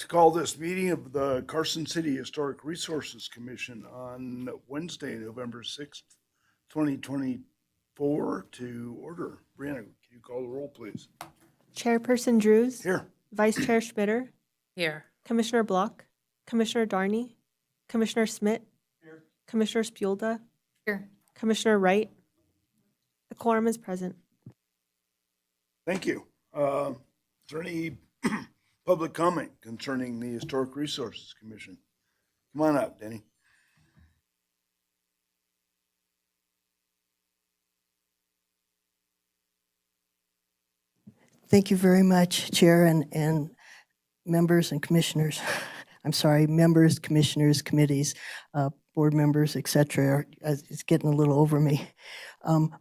to call this meeting of the Carson City Historic Resources Commission on Wednesday, November 6th, 2024 to order. Brianna, can you call the roll, please? Chairperson Drews. Here. Vice Chair Schmitter. Here. Commissioner Block. Commissioner Darney. Commissioner Smith. Here. Commissioner Spulda. Here. Commissioner Wright. The quorum is present. Thank you. Is there any public comment concerning the Historic Resources Commission? Come on up, Denny. Thank you very much, Chair and members and commissioners. I'm sorry, members, commissioners, committees, board members, et cetera. It's getting a little over me.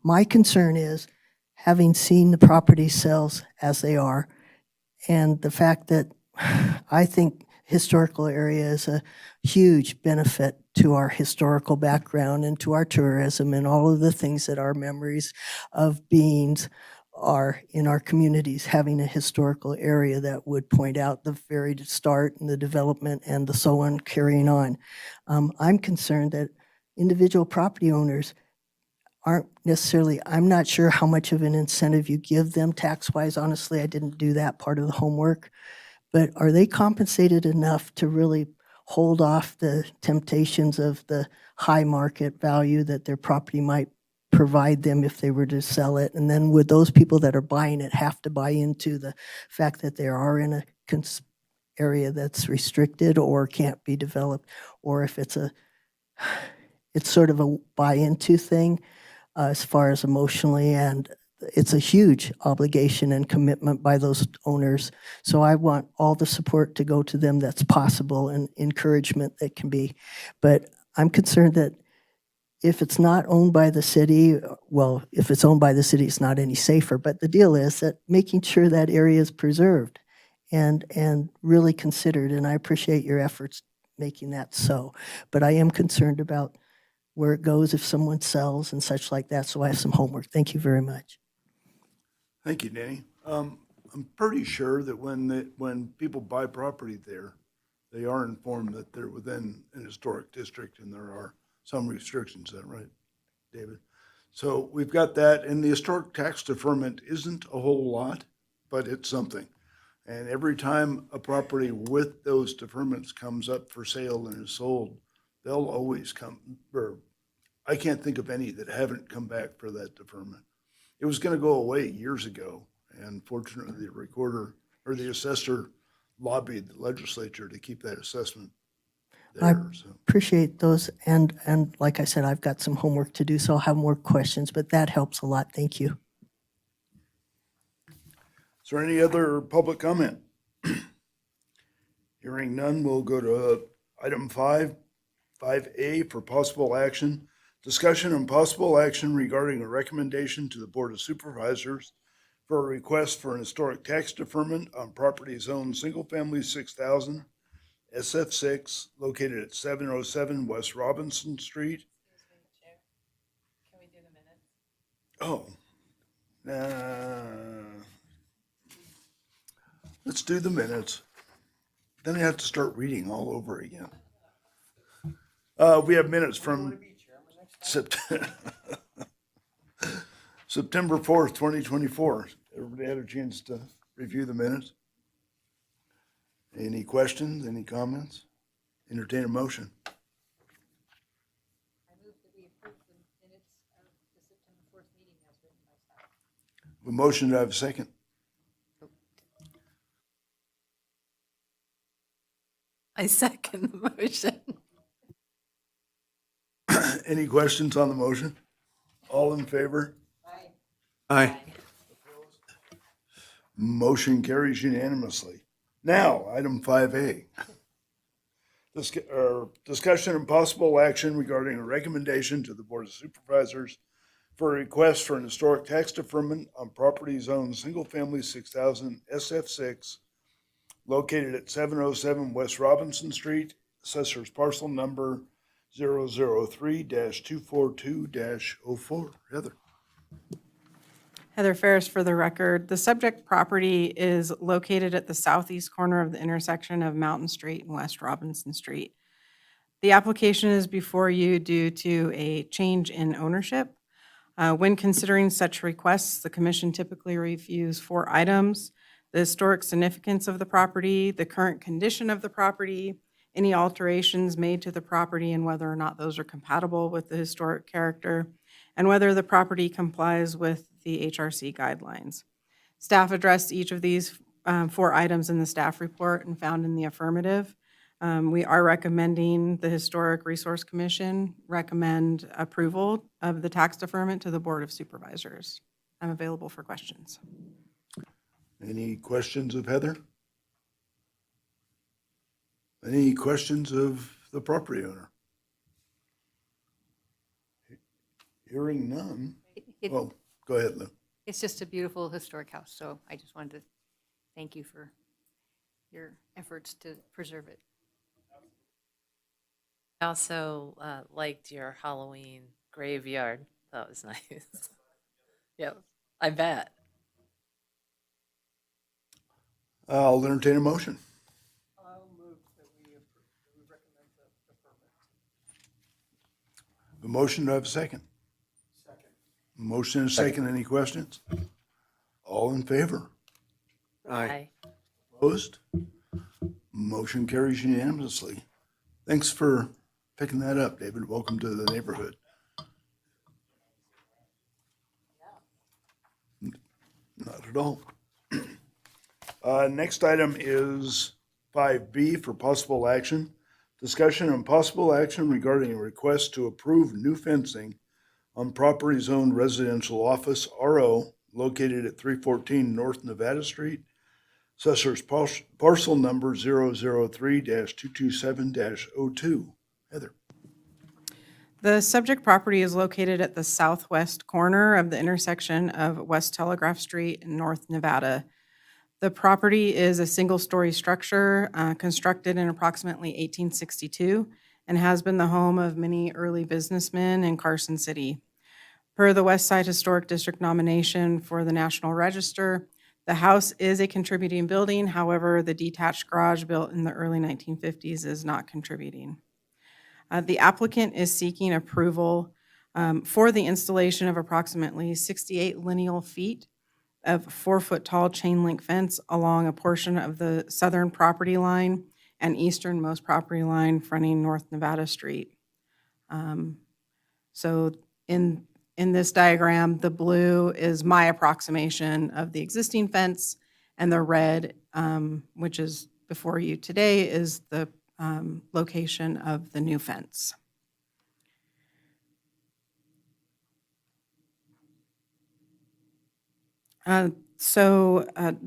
My concern is, having seen the property sales as they are, and the fact that I think historical area is a huge benefit to our historical background and to our tourism and all of the things that our memories of beings are in our communities, having a historical area that would point out the very start and the development and the so on carrying on. I'm concerned that individual property owners aren't necessarily, I'm not sure how much of an incentive you give them tax-wise. Honestly, I didn't do that part of the homework. But are they compensated enough to really hold off the temptations of the high market value that their property might provide them if they were to sell it? And then would those people that are buying it have to buy into the fact that they are in a area that's restricted or can't be developed? Or if it's sort of a buy into thing as far as emotionally, and it's a huge obligation and commitment by those owners. So I want all the support to go to them that's possible and encouragement that can be. But I'm concerned that if it's not owned by the city, well, if it's owned by the city, it's not any safer. But the deal is that making sure that area is preserved and really considered. And I appreciate your efforts making that so. But I am concerned about where it goes if someone sells and such like that. So I have some homework. Thank you very much. Thank you, Danny. I'm pretty sure that when people buy property there, they are informed that they're within an historic district and there are some restrictions. Is that right, David? So we've got that, and the historic tax deferment isn't a whole lot, but it's something. And every time a property with those deferments comes up for sale and is sold, they'll always come, or I can't think of any that haven't come back for that deferment. It was going to go away years ago, and fortunately the recorder or the assessor lobbied the legislature to keep that assessment there. So. Appreciate those, and like I said, I've got some homework to do, so I'll have more questions, but that helps a lot. Thank you. Is there any other public comment? Hearing none, we'll go to item 5A for possible action. Discussion and possible action regarding a recommendation to the Board of Supervisors for a request for an historic tax deferment on property zoned single-family 6,000 SF6 located at 707 West Robinson Street. Excuse me, Chair. Can we do the minutes? Let's do the minutes. Then I have to start reading all over again. We have minutes from September 4th, 2024. Everybody had a chance to review the minutes? Any questions, any comments? Entertain a motion. I move that we approve the minutes of the September 4th meeting as written by staff. A motion, to have a second? I second the motion. Any questions on the motion? All in favor? Aye. Motion carries unanimously. Now, item 5A. Discussion and possible action regarding a recommendation to the Board of Supervisors for a request for an historic tax deferment on property zoned single-family 6,000 SF6 located at 707 West Robinson Street, assessor's parcel number 003-242-04. Heather. Heather Ferris for the record. The subject property is located at the southeast corner of the intersection of Mountain Street and West Robinson Street. The application is before you due to a change in ownership. When considering such requests, the commission typically reviews 4 items: the historic significance of the property, the current condition of the property, any alterations made to the property, and whether or not those are compatible with the historic character, and whether the property complies with the HRC guidelines. Staff addressed each of these 4 items in the staff report and found in the affirmative. We are recommending the Historic Resource Commission recommend approval of the tax deferment to the Board of Supervisors. I'm available for questions. Any questions of Heather? Any questions of the property owner? Hearing none. It- Well, go ahead, Lou. It's just a beautiful historic house, so I just wanted to thank you for your efforts to preserve it. I also liked your Halloween graveyard. That was nice. Yep, I bet. I'll entertain a motion. A motion, do I have a second? Second. Motion and a second. Any questions? All in favor? Aye. Opposed? Motion carries unanimously. Thanks for picking that up, David. Welcome to the neighborhood. Not at all. Next item is 5B for possible action. Discussion and possible action regarding a request to approve new fencing on property zoned residential office RO located at 314 North Nevada Street, Assessor's parcel number 003-227-02. Heather. The subject property is located at the southwest corner of the intersection of West Telegraph Street and North Nevada. The property is a single-story structure constructed in approximately 1862 and has been the home of many early businessmen in Carson City. Per the West Side Historic District nomination for the National Register, the house is a contributing building. However, the detached garage built in the early 1950s is not contributing. The applicant is seeking approval for the installation of approximately 68 lineal feet of 4-foot-tall chain link fence along a portion of the southern property line and easternmost property line fronting North Nevada Street. So in this diagram, the blue is my approximation of the existing fence, and the red, which is before you today, is the location of the new fence.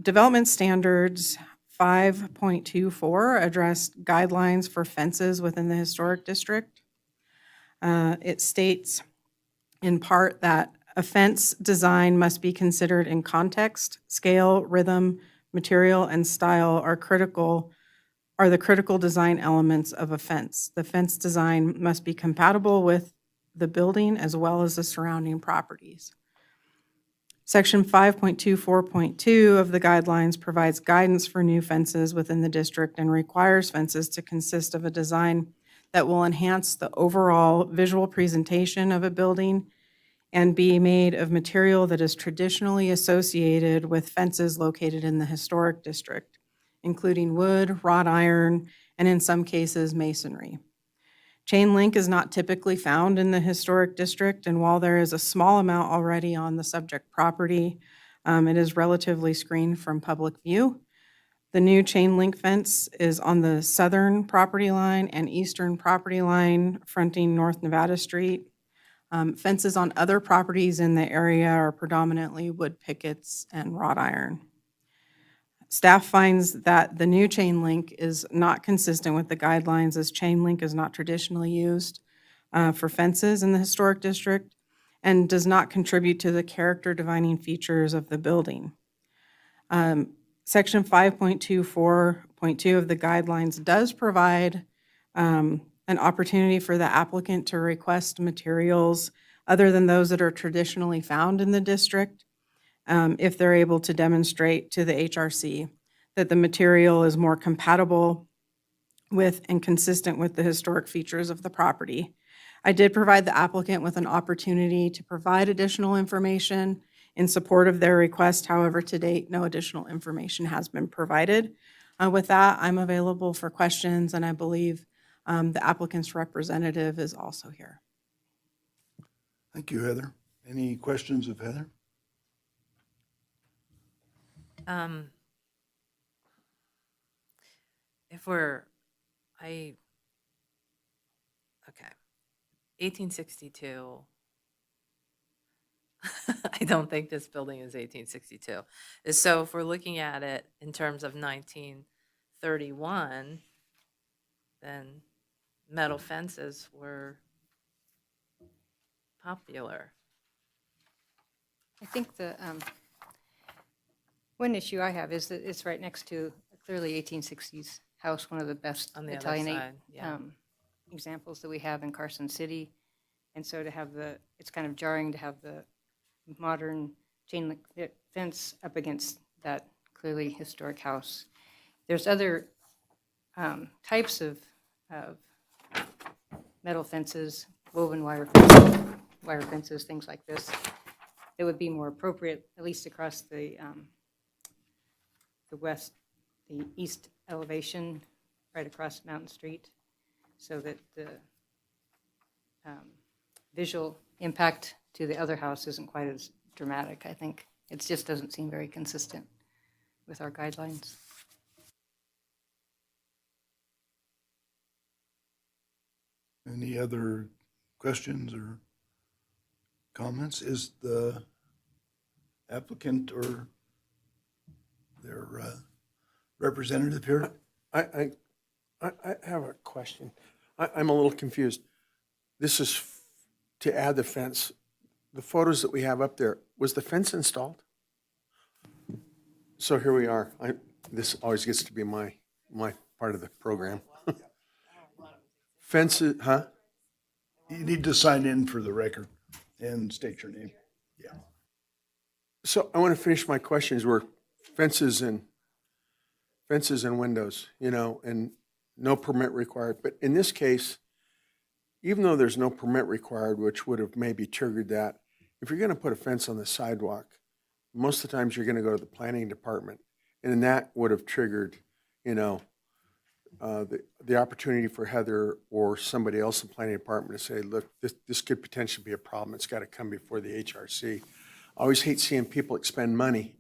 Development standards 5.24 addressed guidelines for fences within the historic district. It states in part that a fence design must be considered in context, scale, rhythm, material, and style are the critical design elements of a fence. The fence design must be compatible with the building as well as the surrounding properties. Section 5.24.2 of the guidelines provides guidance for new fences within the district and requires fences to consist of a design that will enhance the overall visual presentation of a building and be made of material that is traditionally associated with fences located in the historic district, including wood, wrought iron, and in some cases, masonry. Chain link is not typically found in the historic district, and while there is a small amount already on the subject property, it is relatively screened from public view. The new chain link fence is on the southern property line and eastern property line fronting North Nevada Street. Fences on other properties in the area are predominantly wood pickets and wrought iron. Staff finds that the new chain link is not consistent with the guidelines, as chain link is not traditionally used for fences in the historic district and does not contribute to the character defining features of the building. Section 5.24.2 of the guidelines does provide an opportunity for the applicant to request materials other than those that are traditionally found in the district. if they're able to demonstrate to the HRC that the material is more compatible with and consistent with the historic features of the property. I did provide the applicant with an opportunity to provide additional information in support of their request. However, to date, no additional information has been provided. With that, I'm available for questions, and I believe the applicant's representative is also here. Thank you, Heather. Any questions of Heather? If we're, okay, 1862. I don't think this building is 1862. So if we're looking at it in terms of 1931, then metal fences were popular. I think the one issue I have is that it's right next to a clearly 1860s house, one of the best On the other Italianate side, yeah. examples that we have in Carson City. And so to have it's kind of jarring to have the modern chain link fence up against that clearly historic house. There's other types of metal fences, woven wire fences, things like this, that would be more appropriate, at least across the east elevation, right across Mountain Street, so that the visual impact to the other house isn't quite as dramatic, I think. It just doesn't seem very consistent with our guidelines. Any other questions or comments? Is the applicant or their representative here? I have a question. I'm a little confused. This is to add the fence. The photos that we have up there, was the fence installed? So here we are. This always gets to be my part of the program. Fences, huh? You need to sign in for the record and state your name. Yeah. So I want to finish my questions. Were fences and windows, and no permit required. But in this case, even though there's no permit required, which would have maybe triggered that, if you're going to put a fence on the sidewalk, most of the times you're going to go to the planning department, and then that would have triggered, the opportunity for Heather or somebody else in the planning department to say, look, this could potentially be a problem. It's got to come before the HRC. I always hate seeing people expend money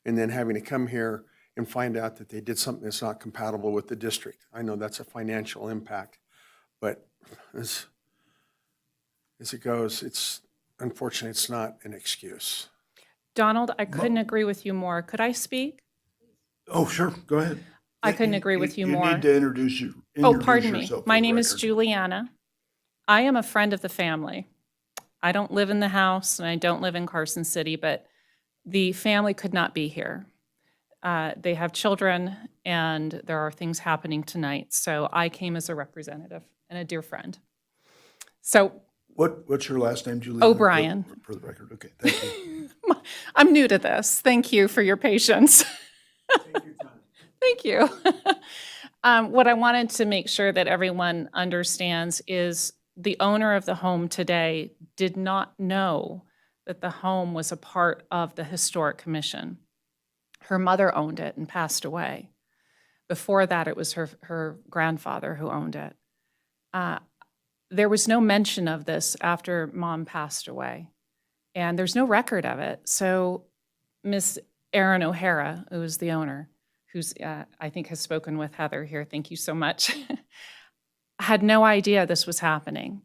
and then having to come here and find out that they did something that's not compatible with the district. I know that's a financial impact, but as it goes, unfortunately, it's not an excuse. Donald, I couldn't agree with you more. Could I speak? Oh, sure, go ahead. I couldn't agree with you more. You need to introduce Oh, pardon me. yourself for My the name is record. Juliana. I am a friend of the family. I don't live in the house and I don't live in Carson City, but the family could not be here. They have children and there are things happening tonight. So I came as a representative and a dear friend. So What's your last name, Juliana? O'Brien. For the record, okay, thank you. I'm new to this. Thank you for your patience. Thank you. What I wanted to make sure that everyone understands is the owner of the home today did not know that the home was a part of the Historic Commission. Her mother owned it and passed away. Before that, it was her grandfather who owned it. There was no mention of this after Mom passed away, and there's no record of it. So Miss Erin O'Hara, who is the owner, who's I think has spoken with Heather here, thank you so much, had no idea this was happening.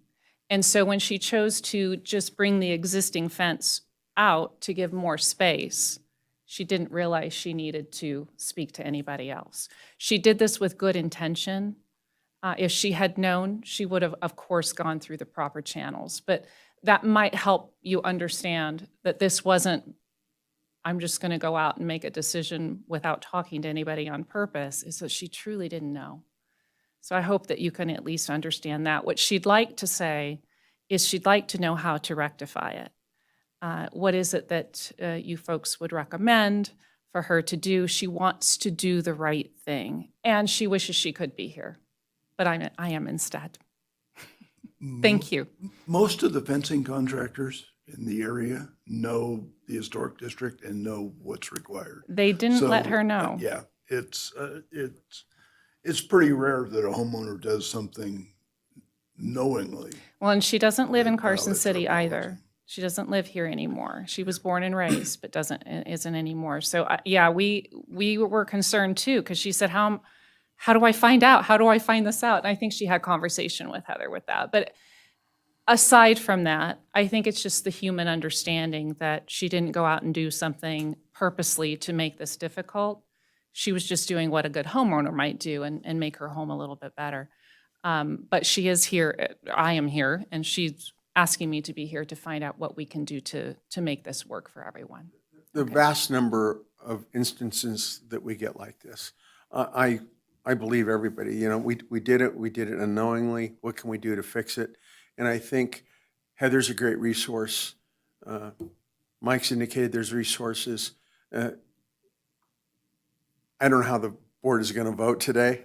And so when she chose to just bring the existing fence out to give more space, she didn't realize she needed to speak to anybody else. She did this with good intention. If she had known, she would have, of course, gone through the proper channels. But that might help you understand that this wasn't, I'm just going to go out and make a decision without talking to anybody on purpose, is that she truly didn't know. So I hope that you can at least understand that. What she'd like to say is she'd like to know how to rectify it. What is it that you folks would recommend for her to do? She wants to do the right thing, and she wishes she could be here, but I am instead. Thank you. Most of the fencing contractors in the area know the historic district and know what's required. They didn't let So, her know. Yeah, it's pretty rare that a homeowner does something knowingly. Well, and she doesn't live in They Carson violate their City either. policy. She doesn't live here anymore. She was born and raised, but isn't anymore. So yeah, we were concerned too, because she said, how do I find out? How do I find this out? And I think she had conversation with Heather with that. But aside from that, I think it's just the human understanding that she didn't go out and do something purposely to make this difficult. She was just doing what a good homeowner might do and make her home a little bit better. But she is here, I am here, and she's asking me to be here to find out what we can do to make this work for everyone. The vast number of instances that we get like this, I believe everybody, you know, we did it unknowingly. What can we do to fix it? And I think Heather's a great resource. Mike's indicated there's resources. I don't know how the board is going to vote today.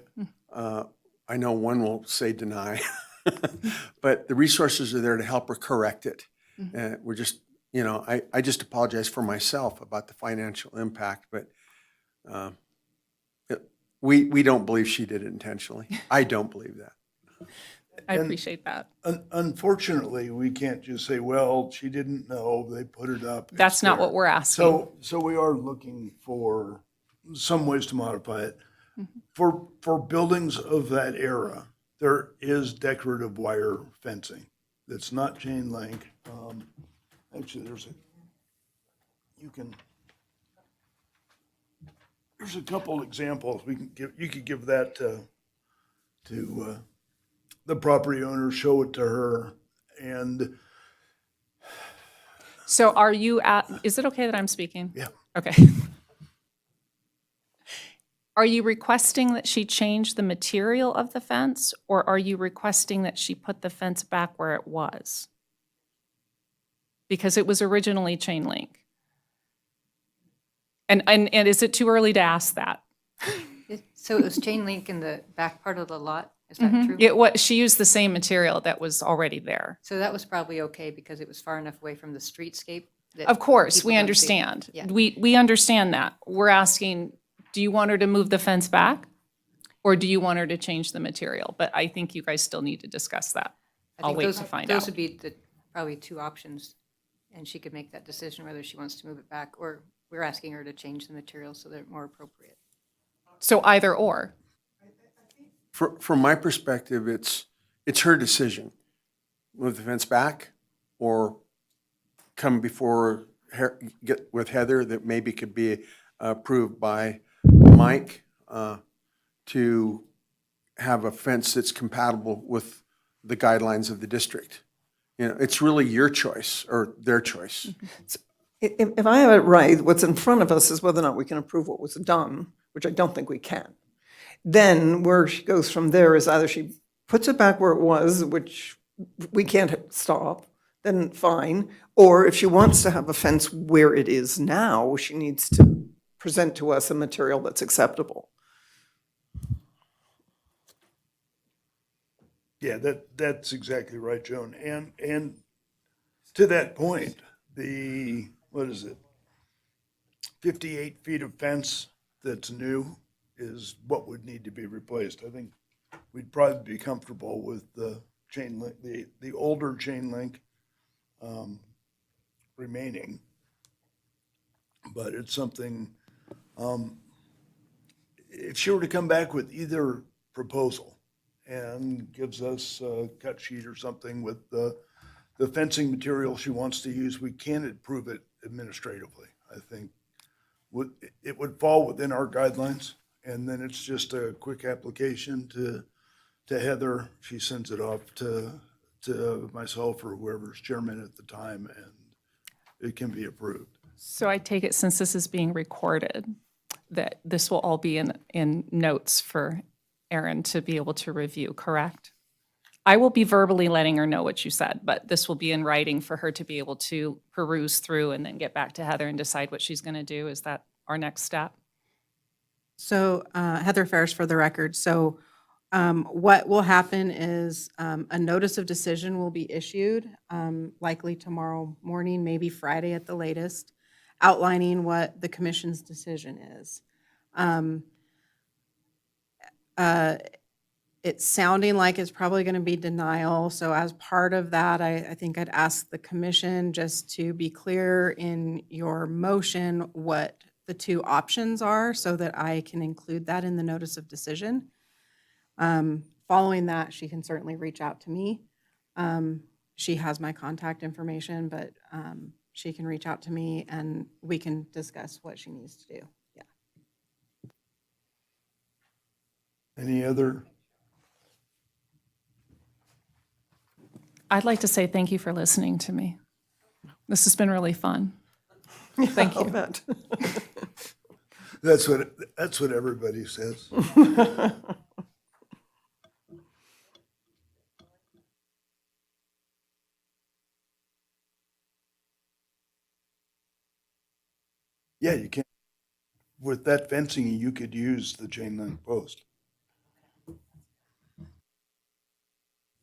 I know one will say deny, but the resources are there to help her correct it. We're just, you know, I just apologize for myself about the financial impact, but we don't believe she did it intentionally. I don't believe that. I And- appreciate that. Unfortunately, we can't just say, well, she didn't know, they put it up. That's it's not there. what we're asking. So we are looking for some ways to modify it. For buildings of that era, there is decorative wire fencing that's not chain link. Actually, there's a couple examples. You could give that to the property owner, show it to her, and So is it okay that I'm speaking? yeah. Okay. Are you requesting that she change the material of the fence, or are you requesting that she put the fence back where it was? Because it was originally chain link. And is it too early to ask that? So it was chain link in the back part of the lot, is that true? She used the same material that was already there. So that was probably okay because it was far enough away from the streetscape that Of course, people we don't see it. understand. Yeah. We understand that. We're asking, do you want her to move the fence back? Or do you want her to change the material? But I think you guys still need to discuss that. I I'll think wait those- to find Those out. would be probably two options, and she could make that decision whether she wants to move it back, or we're asking her to change the material so they're more appropriate. So either or. From my perspective, it's her decision. Move the fence back or come before, get with Heather that maybe could be approved by Mike to have a fence that's compatible with the guidelines of the district. You know, it's really your choice or their choice. If I have it right, what's in front of us is whether or not we can approve what was done, which I don't think we can. Then where she goes from there is either she puts it back where it was, which we can't stop, then fine. Or if she wants to have a fence where it is now, she needs to present to us a material that's acceptable. Yeah, that's exactly right, Joan. And to that point, what is it? 58 feet of fence that's new is what would need to be replaced. I think we'd probably be comfortable with the chain link, the older chain link remaining. But it's something, if she were to come back with either proposal and gives us a cut sheet or something with the fencing material she wants to use, we can approve it administratively. I think it would fall within our guidelines, and then it's just a quick application to Heather. She sends it off to myself or whoever's chairman at the time, and it can be approved. So I take it, since this is being recorded, that this will all be in notes for Erin to be able to review, correct? I will be verbally letting her know what you said, but this will be in writing for her to be able to peruse through and then get back to Heather and decide what she's going to do. Is that our next step? So Heather Ferris for the record. So what will happen is a notice of decision will be issued, likely tomorrow morning, maybe Friday at the latest, outlining what the commission's decision is. It's sounding like it's probably going to be denial. So as part of that, I think I'd ask the commission just to be clear in your motion what the two options are so that I can include that in the notice of decision. Following that, she can certainly reach out to me. She has my contact information, but she can reach out to me and we can discuss what she needs to do. Yeah. Any other? I'd like to say thank you for listening to me. This has been really fun. Thank I'll you. bet. That's what everybody says. Yeah, you can. With that fencing, you could use the chain link post.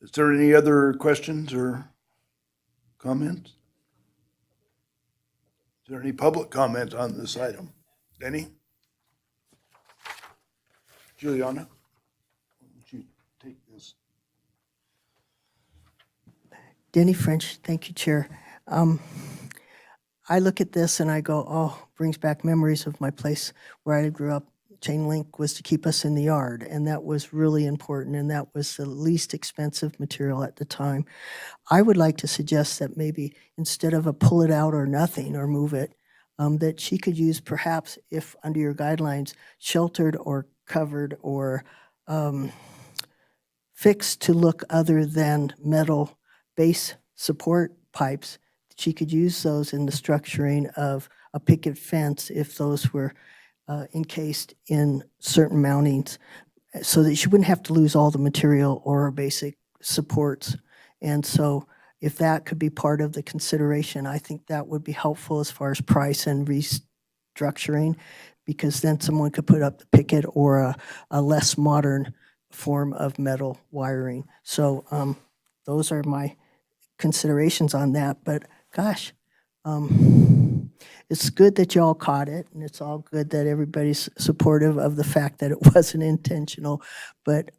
Is there any other questions or comments? Is there any public comment on this item? Denny? Juliana? Why don't you take this? Denny French, thank you, Chair. I look at this and I go, oh, brings back memories of my place where I grew up. Chain link was to keep us in the yard, and that was really important, and that was the least expensive material at the time. I would like to suggest that maybe instead of a pull it out or nothing or move it, that she could use perhaps, if under your guidelines, sheltered or covered or fixed to look other than metal base support pipes. She could use those in the structuring of a picket fence if those were encased in certain mountings, so that she wouldn't have to lose all the material or her basic supports. And so if that could be part of the consideration, I think that would be helpful as far as price and restructuring, because then someone could put up the picket or a less modern form of metal wiring. So those are my considerations on that. But gosh, it's good that y'all caught it, and it's all good that everybody's supportive of the fact that it wasn't intentional, but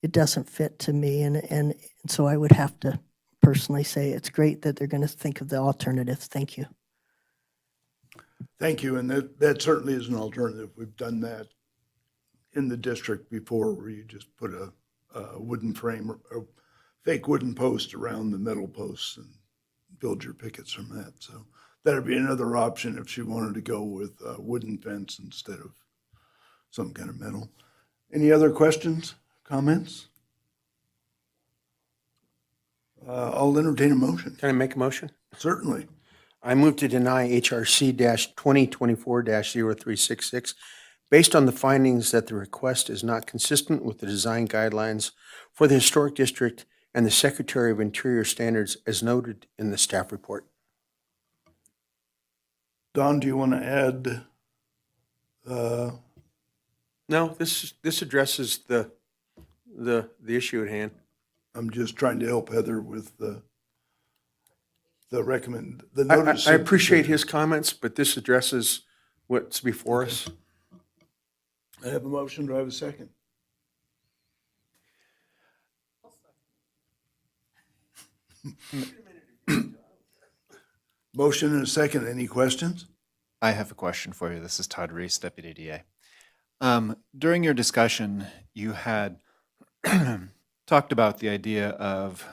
it doesn't fit to me, and so I would have to personally say it's great that they're going to think of the alternatives. Thank you. Thank you, and that certainly is an alternative. We've done that in the district before, where you just put a wooden frame or a fake wooden post around the metal posts and build your pickets from that. So that'd be another option if she wanted to go with a wooden fence instead of some kind of metal. Any other questions, comments? I'll entertain a motion. Can I make a motion? Certainly. I move to deny HRC-2024-0366 based on the findings that the request is not consistent with the design guidelines for the Historic District and the Secretary of Interior standards as noted in the staff report. Don, do you want to add? No, this addresses the issue at hand. I'm just trying to help Heather with the notice. I of appreciate decision. his comments, but this addresses what's before us. I have a motion. Do I have a second? Motion and a second. Any questions? I have a question for you. This is Todd Reese, Deputy DA. During your discussion, you had talked about the idea of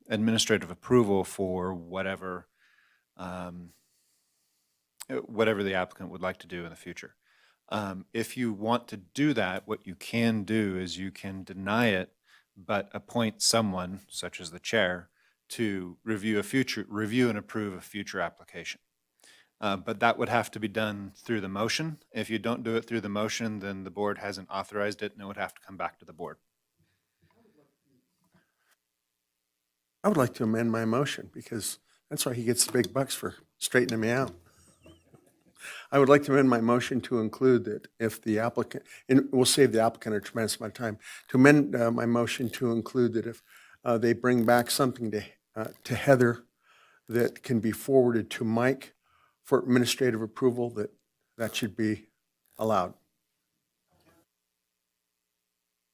administrative approval for whatever the applicant would like to do in the future. If you want to do that, what you can do is you can deny it, but appoint someone, such as the chair, to review and approve a future application. But that would have to be done through the motion. If you don't do it through the motion, then the board hasn't authorized it and it would have to come back to the board. I would like to amend my motion because that's why he gets the big bucks for straightening me out. I would like to amend my motion to include that if the applicant, and we'll save the applicant a tremendous amount of time, to amend my motion to include that if they bring back something to Heather that can be forwarded to Mike for administrative approval, that should be allowed.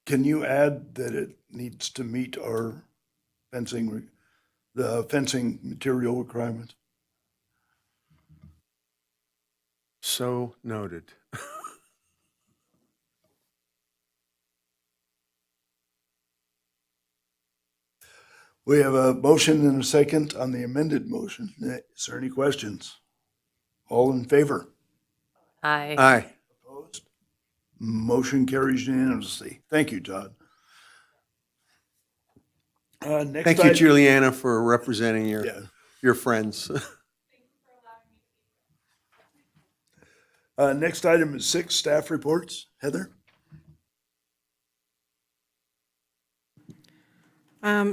Can you add that it needs to meet our the fencing material requirements? So noted. We have a motion and a second on the amended motion. Is there any questions? All in favor? Aye. Aye. Opposed? Motion carries unanimously. Thank you, Todd. Next Thank you, item- Juliana, for representing Yeah. your friends. Next item is 6, staff reports. Heather?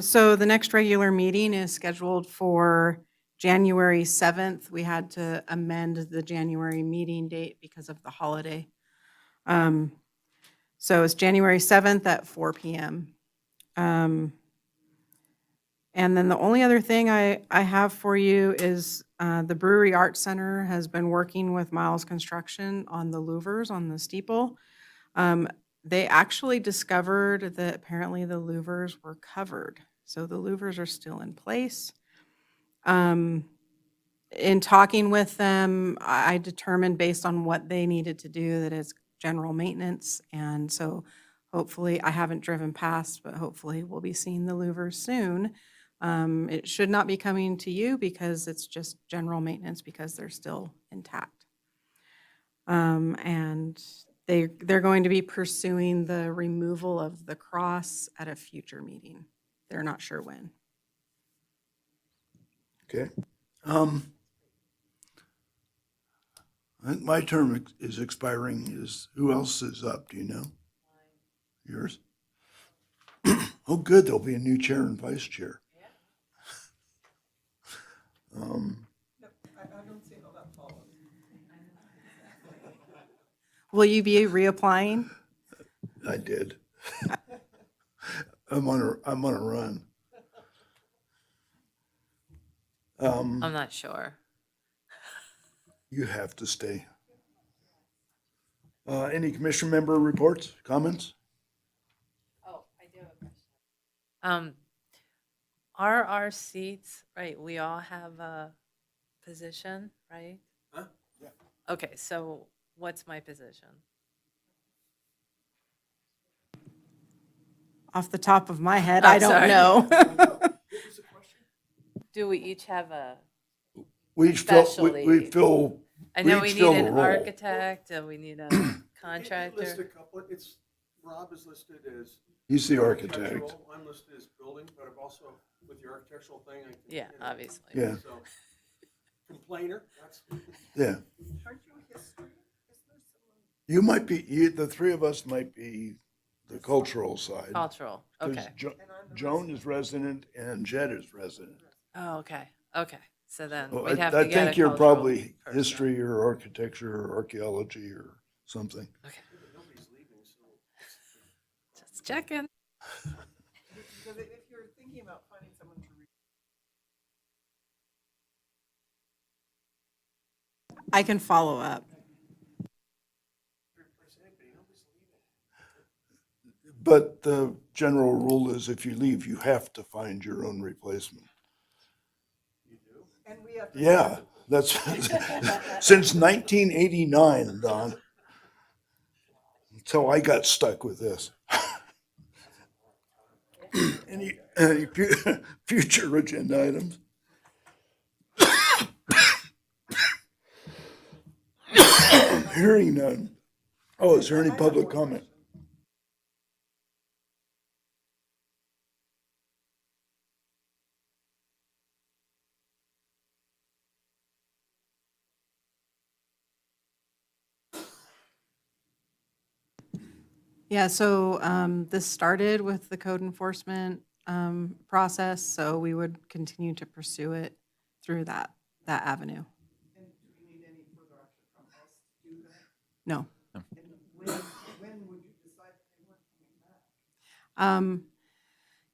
So the next regular meeting is scheduled for January 7th. We had to amend the January meeting date because of the holiday. So it's January 7th at 4 PM. And then the only other thing I have for you is the Brewery Arts Center has been working with Miles Construction on the louvers on the steeple. They actually discovered that apparently the louvers were covered. So the louvers are still in place. In talking with them, I determined based on what they needed to do that it's general maintenance. And so hopefully, I haven't driven past, but hopefully we'll be seeing the louvers soon. It should not be coming to you because it's just general maintenance because they're still intact. And they're going to be pursuing the removal of the cross at a future meeting. They're not sure when. Okay. I think my term is expiring. Who else is up? Do you know? Yours? Oh, good. There'll be a new chair and vice chair. Will you be reapplying? I did. I'm on a run. I'm not sure. You have to stay. Any commission member reports, comments? Oh, I do have a question. Are our seats, right, we all have a position, right? Huh? Yeah. Okay, so what's my position? Off the top of my head, I'm I don't sorry. know. Do we each have a, We fill, Especially- we fill, I know We we each need fill a an role. architect, and we need a List a contractor. couple, Rob is listed as. he's the architect. architectural, I'm listed as building, but I've also, with the architectural thing, I can. Yeah, obviously. Yeah, So, complainer, that's. yeah. You might be, the three of us might be the cultural side. Cultural, 'Cause okay. Joan is resident and Jed is resident. Oh, okay, okay. So then Well, we'd have I to get a think you're cultural probably person. history or architecture or archaeology or something. Okay. Just checking. I can follow up. But the general rule is if you leave, you have to find your own replacement. You do? Yeah, that's, since 1989, Don. Until I got stuck with this. Any future agenda items? Hearing none. Oh, is there any public comment? Yeah, so this started with the code enforcement process, so we would continue to pursue it through that avenue. No.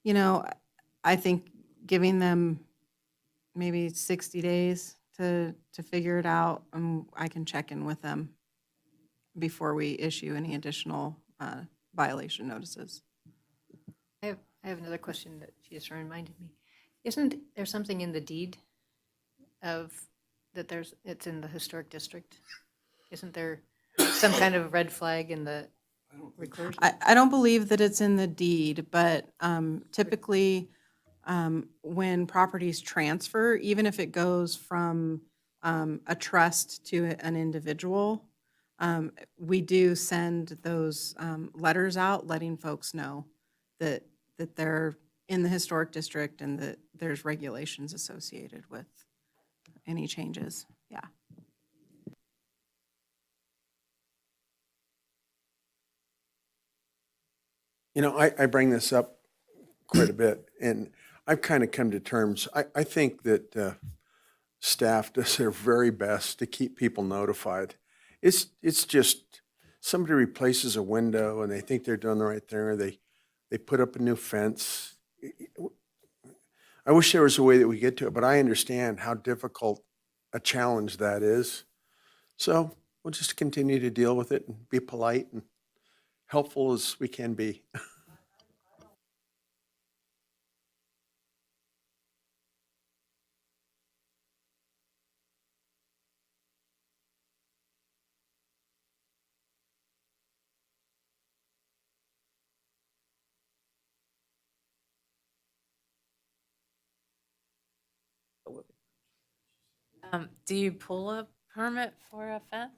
You know, I think giving them maybe 60 days to figure it out, I can check in with them before we issue any additional violation notices. I have another question that she just reminded me. Isn't there something in the deed of, that it's in the historic district? Isn't there some kind of red flag in the record? I don't believe that it's in the deed, but typically, when properties transfer, even if it goes from a trust to an individual, we do send those letters out letting folks know that they're in the historic district and that there's regulations associated with any changes. Yeah. You know, I bring this up quite a bit, and I've kind of come to terms. I think that staff does their very best to keep people notified. It's just somebody replaces a window and they think they're doing the right thing, or they put up a new fence. I wish there was a way that we get to it, but I understand how difficult a challenge that is. So we'll just continue to deal with it and be polite and helpful as we can be. Do you pull a permit for a fence?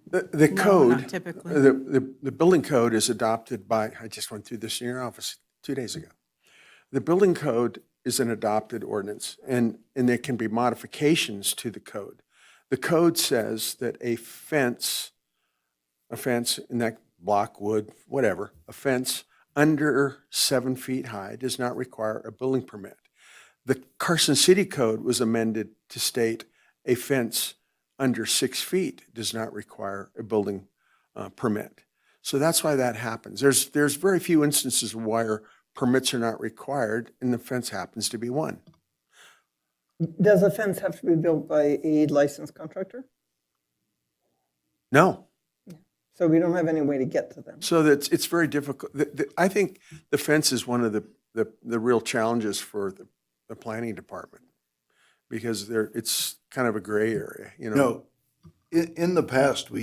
The No, code, not typically. the building code is adopted by, I just went through this in your office 2 days ago. The building code is an adopted ordinance, and there can be modifications to the code. The code says that a fence in that block, wood, whatever, a fence under 7 feet high does not require a building permit. The Carson City Code was amended to state a fence under 6 feet does not require a building permit. So that's why that happens. There's very few instances where permits are not required, and the fence happens to be one. Does a fence have to be built by a licensed contractor? No. So we don't have any way to get to them. So it's very difficult. I think the fence is one of the real challenges for the planning department, because it's kind of a gray area, you know? No, in the past, we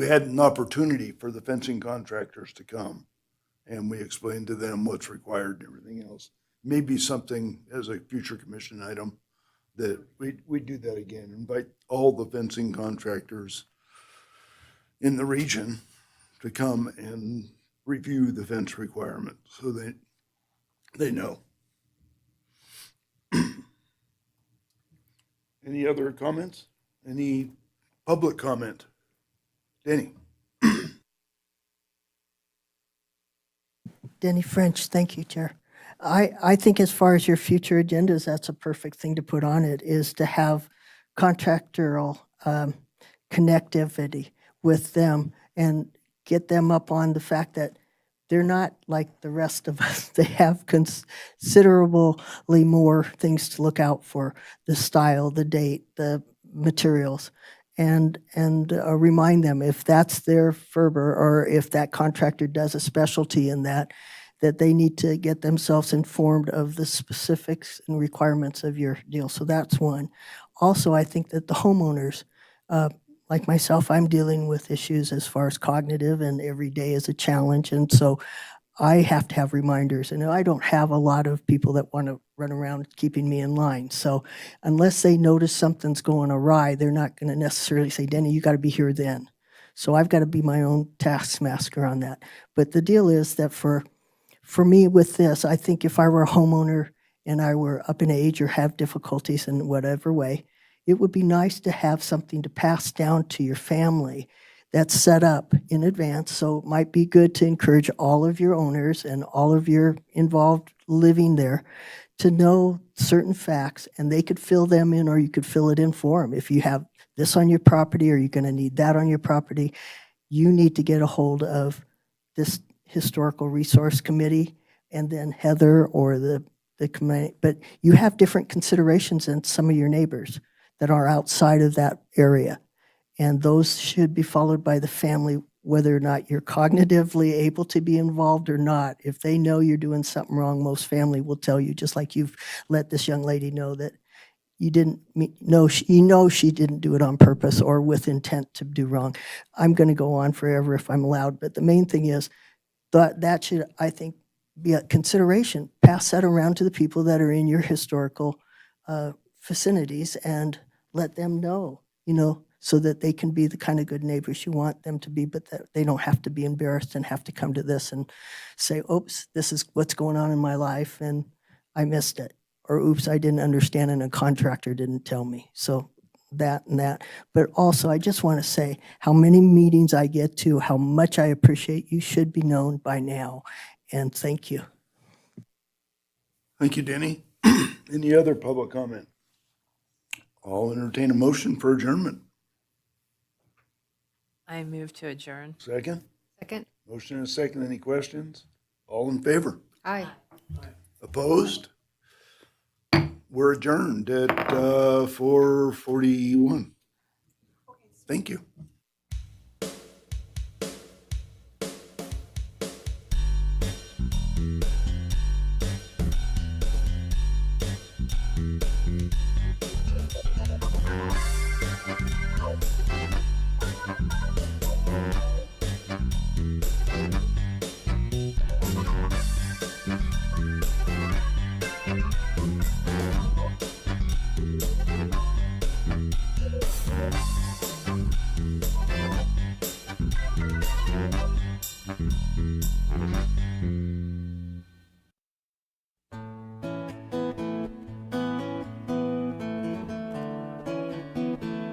had an opportunity for the fencing contractors to come, and we explained to them what's required and everything else. Maybe something as a future commission item that we do that again, invite all the fencing contractors in the region to come and review the fence requirements so that they know. Any other comments? Any public comment? Danny? Denny French, thank you, Chair. I think as far as your future agendas, that's a perfect thing to put on it, is to have contractual connectivity with them and get them up on the fact that they're not like the rest of us. They have considerably more things to look out for: the style, the date, the materials, and remind them, if that's their fervor, or if that contractor does a specialty in that they need to get themselves informed of the specifics and requirements of your deal. So that's one. Also, I think that the homeowners, like myself, I'm dealing with issues as far as cognitive, and every day is a challenge. And so I have to have reminders, and I don't have a lot of people that want to run around keeping me in line. So unless they notice something's going awry, they're not going to necessarily say, Denny, you got to be here then. So I've got to be my own taskmaster on that. But the deal is that for me with this, I think if I were a homeowner and I were up in age or have difficulties in whatever way, it would be nice to have something to pass down to your family that's set up in advance. So it might be good to encourage all of your owners and all of your involved living there to know certain facts, and they could fill them in, or you could fill it in for them. If you have this on your property, or you're going to need that on your property, you need to get a hold of this historical resource committee, and then Heather or the committee. But you have different considerations than some of your neighbors that are outside of that area. And those should be followed by the family, whether or not you're cognitively able to be involved or not. If they know you're doing something wrong, most family will tell you, just like you've let this young lady know that you didn't know, she didn't do it on purpose or with intent to do wrong. I'm going to go on forever if I'm allowed, but the main thing is that should, I think, be a consideration. Pass that around to the people that are in your historical vicinities and let them know, so that they can be the kind of good neighbors you want them to be, but that they don't have to be embarrassed and have to come to this and say, oops, this is what's going on in my life and I missed it. Or oops, I didn't understand and a contractor didn't tell me. So that and that. But also, I just want to say how many meetings I get to, how much I appreciate you should be known by now. And thank you. Thank you, Denny. Any other public comment? I'll entertain a motion for adjournment. I move to adjourn. Second? Second? Motion and a second. Any questions? All in favor? Aye. Opposed? We're adjourned at 4:41. Thank you.